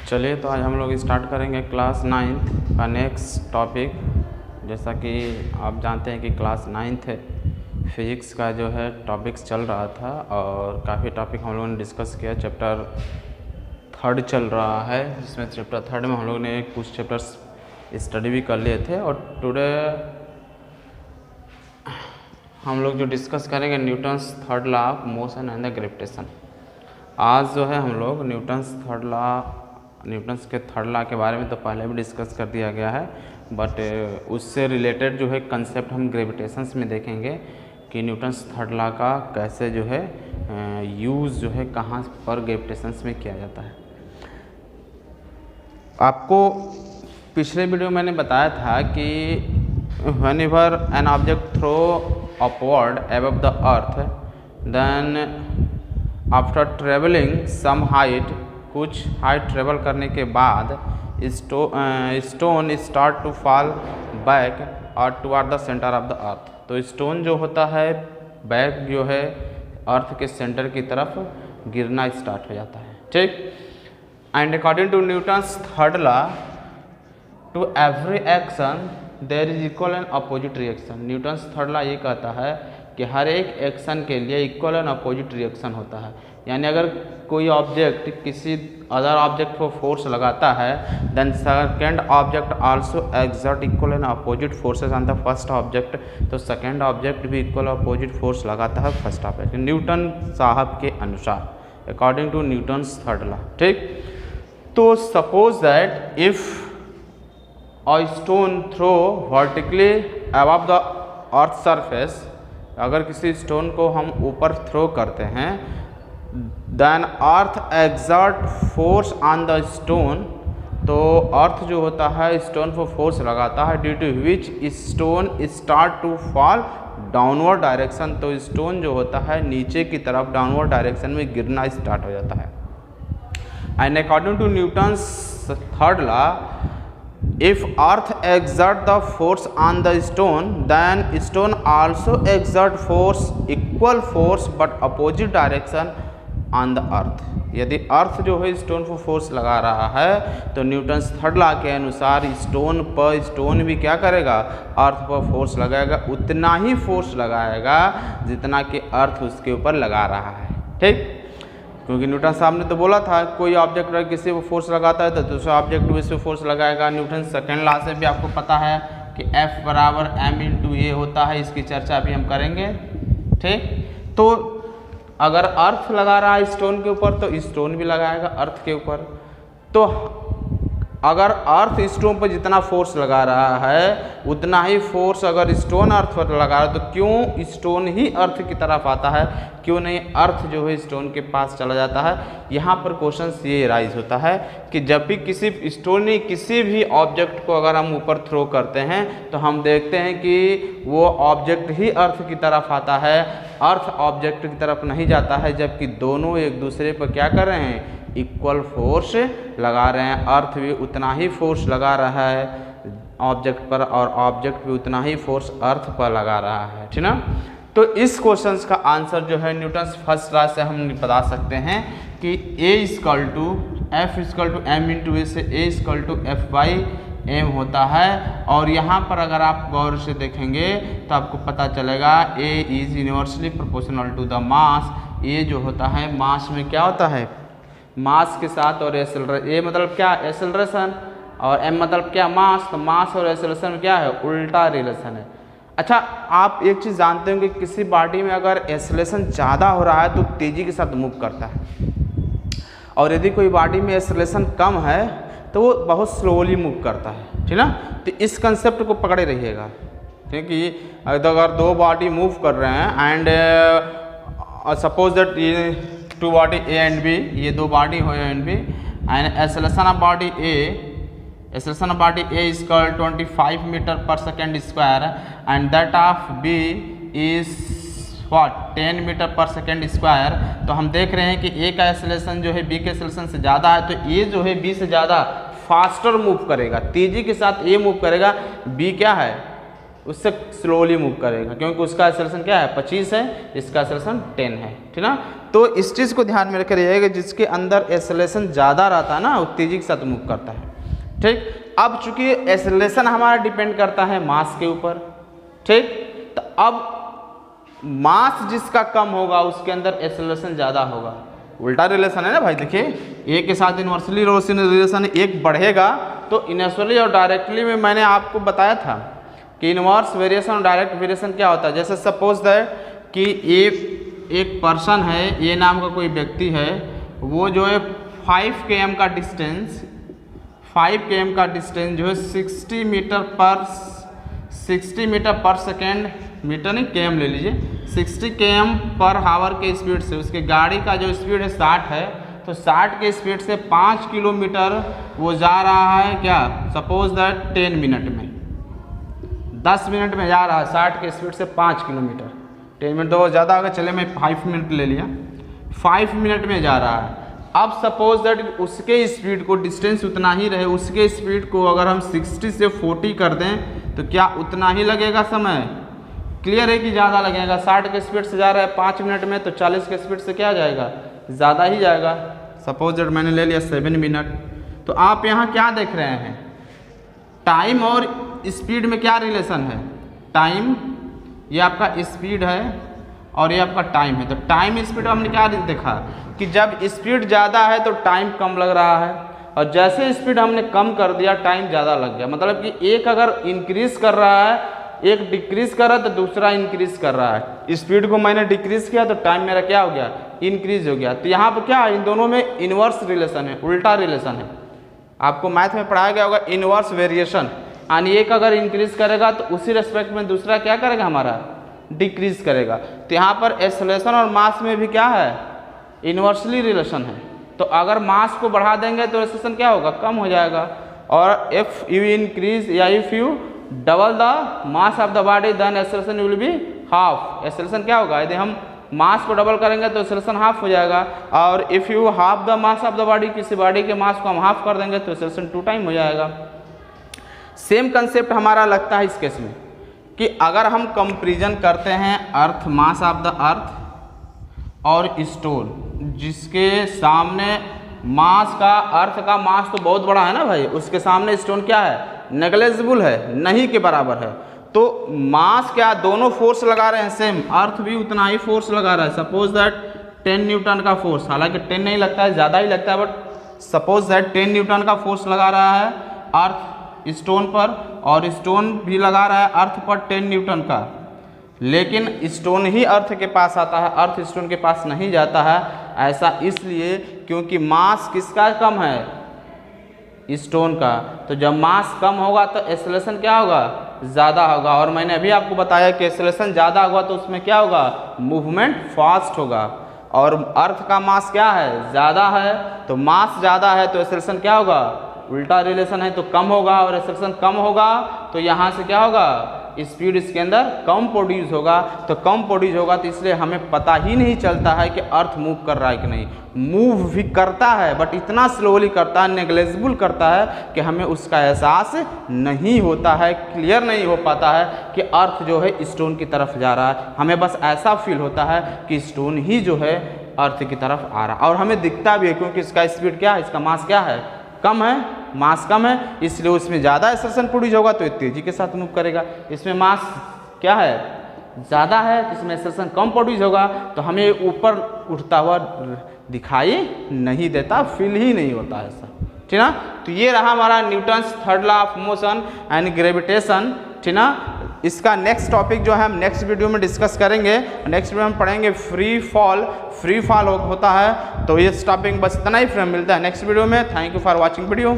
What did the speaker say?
चलिए तो आज हम लोग स्टार्ट करेंगे क्लास 9th का नेक्स्ट टॉपिक। जैसा कि आप जानते हैं कि क्लास 9th है, फिज़िक्स का जो है टॉपिक्स चल रहा था और काफ़ी टॉपिक हम लोगों ने डिस्कस किया। चैप्टर 3rd चल रहा है, जिसमें चैप्टर 3rd में हम लोग ने कुछ चैप्टर्स स्टडी भी कर लिए थे और टुडे हम लोग जो डिस्कस करेंगे Newton's 3rd law of motion and the gravitation. आज जो है हम लोग न्यूटन्स के 3rd लॉ के बारे में तो पहले भी डिस्कस कर दिया गया है, बट उससे रिलेटेड जो है कंसेप्ट हम ग्रेविटेशंस में देखेंगे कि न्यूटन्स 3rd लॉ का कैसे जो है यूज़ जो है कहाँ पर ग्रेविटेशंस में किया जाता है। आपको पिछले वीडियो मैंने बताया था कि whenever an object throw upward above the earth, then after traveling some height, कुछ हाइट ट्रेवल करने के बाद stone start to fall back और toward the centre of the earth. तो स्टोन जो होता है बैक जो है अर्थ के सेंटर की तरफ गिरना स्टार्ट हो जाता है, ठीक। And according to Newton's 3rd law, to every action there is equal and opposite reaction. Newton's 3rd law ये कहता है कि हर एक एक्शन के लिए इक्वल एंड अपोजिट रिएक्शन होता है। यानी अगर कोई ऑब्जेक्ट किसी अदर ऑब्जेक्ट को फोर्स लगाता है, then second object also exert equal and opposite forces on the first object. तो सेकेंड ऑब्जेक्ट भी इक्वल अपोजिट फोर्स लगाता है फर्स्ट ऑब्जेक्ट, न्यूटन साहब के अनुसार, according to Newton's 3rd law, ठीक। तो suppose that if a stone throw vertically above the earth surface, अगर किसी स्टोन को हम ऊपर थ्रो करते हैं, then earth exert force on the stone, तो अर्थ जो होता है स्टोन पर फोर्स लगाता है, due to which stone start to fall downward direction. तो स्टोन जो होता है नीचे की तरफ डाउनवर्ड डायरेक्शन में गिरना स्टार्ट हो जाता है। And according to Newton's 3rd law, if earth exert the force on the stone, then stone also exert force, equal force but opposite direction on the earth। यदि अर्थ जो है स्टोन पर force लगा रहा है तो न्यूटन्स 3rd लॉ के अनुसार स्टोन भी क्या करेगा, अर्थ पर फोर्स लगाएगा, उतना ही फोर्स लगाएगा जितना कि अर्थ उसके ऊपर लगा रहा है, ठीक। क्योंकि न्यूटन साहब ने तो बोला था कोई ऑब्जेक्ट अगर किसी को फोर्स लगाता है तो दूसरा ऑब्जेक्ट भी इससे फोर्स लगाएगा। न्यूटन 2nd लॉ से भी आपको पता है कि F बराबर m/a होता है, इसकी चर्चा भी हम करेंगे, ठीक। तो अगर अर्थ लगा रहा है स्टोन के ऊपर तो स्टोन भी लगाएगा अर्थ के ऊपर। तो अगर अर्थ स्टोन पर जितना फोर्स लगा रहा है उतना ही फोर्स अगर स्टोन अर्थ पर लगा रहा है, तो क्यों स्टोन ही अर्थ की तरफ आता है, क्यों नहीं अर्थ जो है स्टोन के पास चला जाता है। यहाँ पर क्वेश्चन ये राइज होता है कि जब भी किसी भी ऑब्जेक्ट को अगर हम ऊपर थ्रो करते हैं तो हम देखते हैं कि वो ऑब्जेक्ट ही अर्थ की तरफ आता है, अर्थ ऑब्जेक्ट की तरफ नहीं जाता है, जबकि दोनों एक दूसरे पर क्या कर रहे हैं, इक्वल फोर्स लगा रहे हैं। अर्थ भी उतना ही फोर्स लगा रहा है ऑब्जेक्ट पर और ऑब्जेक्ट भी उतना ही फोर्स अर्थ पर लगा रहा है, ठीक ना। तो इस क्वेश्चन का आंसर जो है न्यूटन्स 1st लॉ से हम बता सकते हैं कि F=m/a से A=F/m होता है। और यहाँ पर अगर आप गौर से देखेंगे तो आपको पता चलेगा A is universally proportional to the mass. A जो होता है मास में क्या होता है, मास के साथ, और ए मतलब क्या, एक्सेलरेशन, और m मतलब क्या, मास। तो मास और एक्सेलरेशन में क्या है, उल्टा रिलेशन है। अच्छा, आप एक चीज़ जानते होंगे कि किसी बॉडी में अगर एक्सेलरेशन ज़्यादा हो रहा है तो तेज़ी के साथ मूव करता है, और यदि कोई बॉडी में एक्सेलरेशन कम है तो वो बहुत स्लोली मूव करता है, ठीक ना। तो इस कंसेप्ट को पकड़े रहिएगा, क्योंकि अगर दो बॉडी मूव कर रहे हैं एंड सपोज दैट ये two body A and B, ये दो बॉडी हो A and B, and acceleration of body A is equal 25 metre per second square and that of B is what 10 metre per second square. तो हम देख रहे हैं कि A का एक्सेलरेशन जो है B के एक्सेलरेशन से ज़्यादा है, तो A जो है B से ज़्यादा फास्टर मूव करेगा, तेज़ी के साथ A मूव करेगा, B क्या है उससे स्लोली मूव करेगा, क्योंकि उसका एक्सेलरेशन क्या है 25 है, इसका एक्सेलरेशन 10 है, ठीक ना। तो इस चीज़ को ध्यान में रख रहिएगा, जिसके अंदर एक्सेलरेशन ज़्यादा रहता है ना वो तेजी के साथ मूव करता है, ठीक। अब चूंकि एक्सेलरेशन हमारा डिपेंड करता है मास के ऊपर, ठीक, तो अब मास जिसका कम होगा उसके अंदर एक्सेलरेशन ज़्यादा होगा। उल्टा रिलेशन है ना भाई, देखिए एक के साथ इन्वर्सली रिलेशन एक बढ़ेगा तो इनवर्सली और डायरेक्टली में मैंने आपको बताया था कि इनवर्स वेरिएशन और डायरेक्ट वेरिएशन क्या होता है। जैसे सपोज दैट कि एक पर्सन है, ये नाम का कोई व्यक्ति है, वो जो है 5 km का डिस्टेंस, 5 km का डिस्टेंस जो है 60 मीटर पर सेकेंड, मीटर नहीं km ले लीजिए, 60 km पर हावर के स्पीड से, उसके गाड़ी का जो स्पीड है 60 है, तो 60 के स्पीड से 5 किलोमीटर वो जा रहा है क्या, सपोज दैट 10 मिनट में, 10 मिनट में जा रहा है 60 के स्पीड से 5 किलोमीटर। 10 मिनट तो वो ज़्यादा होगा, चले मैं 5 मिनट ले लिया, 5 मिनट में जा रहा है। अब सपोज दैट उसके स्पीड को, डिस्टेंस उतना ही रहे, उसके स्पीड को अगर हम 60 से 40 कर दें तो क्या उतना ही लगेगा समय, क्लियर है कि ज़्यादा लगेगा। 60 के स्पीड से जा रहा है 5 मिनट में, तो 40 के स्पीड से क्या जाएगा, ज़्यादा ही जाएगा। सपोज दैट मैंने ले लिया 7 मिनट। तो आप यहाँ क्या देख रहे हैं, टाइम और स्पीड में क्या रिलेशन है, टाइम ये आपका स्पीड है और ये आपका टाइम है। तो टाइम स्पीड हमने क्या देखा कि जब स्पीड ज़्यादा है तो टाइम कम लग रहा है, और जैसे स्पीड हमने कम कर दिया टाइम ज़्यादा लग गया। मतलब कि एक अगर इंक्रीज कर रहा है, एक डिक्रीज कर रहा है, तो दूसरा इंक्रीज कर रहा है। स्पीड को मैंने डिक्रीज किया तो टाइम मेरा क्या हो गया, इंक्रीज हो गया। तो यहाँ पर क्या है, इन दोनों में इनवर्स रिलेशन है, उल्टा रिलेशन है। आपको मैथ में पढ़ाया गया होगा इनवर्स वेरिएशन, यानी एक अगर इंक्रीज करेगा तो उसी रेस्पेक्ट में दूसरा क्या करेगा, हमारा डिक्रीज करेगा। तो यहाँ पर एक्सेलरेशन और मास में भी क्या है, इनवर्सली रिलेशन है। तो अगर मास को बढ़ा देंगे तो एक्सेलरेशन क्या होगा, कम हो जाएगा। और इफ यू इंक्रीज या if you double the mass of the body then acceleration will be half. Acceleration क्या होगा, यदि हम मास को डबल करेंगे तो एक्सेलरेशन हाफ हो जाएगा। और if you half the mass of the body, किसी बॉडी के मास को हम हाफ कर देंगे तो एक्सेलरेशन 2 टाइम हो जाएगा। सेम कंसेप्ट हमारा लगता है इस केस में कि अगर हम कंपैरिजन करते हैं अर्थ, मास ऑफ द अर्थ और स्टोन, जिसके सामने मास का, अर्थ का मास तो बहुत बड़ा है ना भाई, उसके सामने स्टोन क्या है, नेग्लिजिबल है, नहीं के बराबर है। तो मास क्या, दोनों फोर्स लगा रहे हैं सेम, अर्थ भी उतना ही फोर्स लगा रहा है। सपोज दैट 10 न्यूटन का फोर्स, हालांकि 10 नहीं लगता है, ज़्यादा ही लगता है, बट सपोज दैट 10 न्यूटन का फोर्स लगा रहा है अर्थ स्टोन पर, और स्टोन भी लगा रहा है अर्थ पर 10 न्यूटन का। लेकिन स्टोन ही अर्थ के पास आता है, अर्थ स्टोन के पास नहीं जाता है। ऐसा इसलिए क्योंकि मास किसका कम है, स्टोन का। तो जब मास कम होगा तो एक्सेलरेशन क्या होगा, ज़्यादा होगा। और मैंने अभी आपको बताया कि एक्सेलरेशन ज़्यादा होगा तो उसमें क्या होगा, मूवमेंट फास्ट होगा। और अर्थ का मास क्या है, ज़्यादा है, तो मास ज़्यादा है तो एक्सेलरेशन क्या होगा, उल्टा रिलेशन है, तो कम होगा। और एक्सेलरेशन कम होगा तो यहाँ से क्या होगा, स्पीड इसके अंदर कम प्रोड्यूस होगा। तो कम प्रोड्यूस होगा तो इसलिए हमें पता ही नहीं चलता है कि अर्थ मूव कर रहा है कि नहीं। मूव भी करता है बट इतना स्लोली करता है, नेग्लिजिबल करता है कि हमें उसका एहसास नहीं होता है, क्लियर नहीं हो पाता है कि अर्थ जो है स्टोन की तरफ जा रहा है। हमें बस ऐसा फील होता है कि स्टोन ही जो है अर्थ की तरफ आ रहा है। और हमें दिखता भी है क्योंकि इसका स्पीड क्या है, इसका मास क्या है, कम है, मास कम है, इसलिए उसमें ज़्यादा एक्सेलरेशन प्रोड्यूस होगा तो तेज़ी के साथ मूव करेगा। इसमें मास क्या है, ज़्यादा है, तो इसमें एक्सेलरेशन कम प्रोड्यूस होगा, तो हमें ऊपर उठता हुआ दिखाई नहीं देता, फील ही नहीं होता ऐसा, ठीक ना। तो ये रहा हमारा Newton's third law of motion and gravitation, ठीक ना। इसका नेक्स्ट टॉपिक जो है हम नेक्स्ट वीडियो में डिस्कस करेंगे। नेक्स्ट वीडियो में पढ़ेंगे फ्री फॉल होता है। तो इस टॉपिक बस इतना ही, फिर हम मिलता है नेक्स्ट वीडियो में। Thank you for watching video.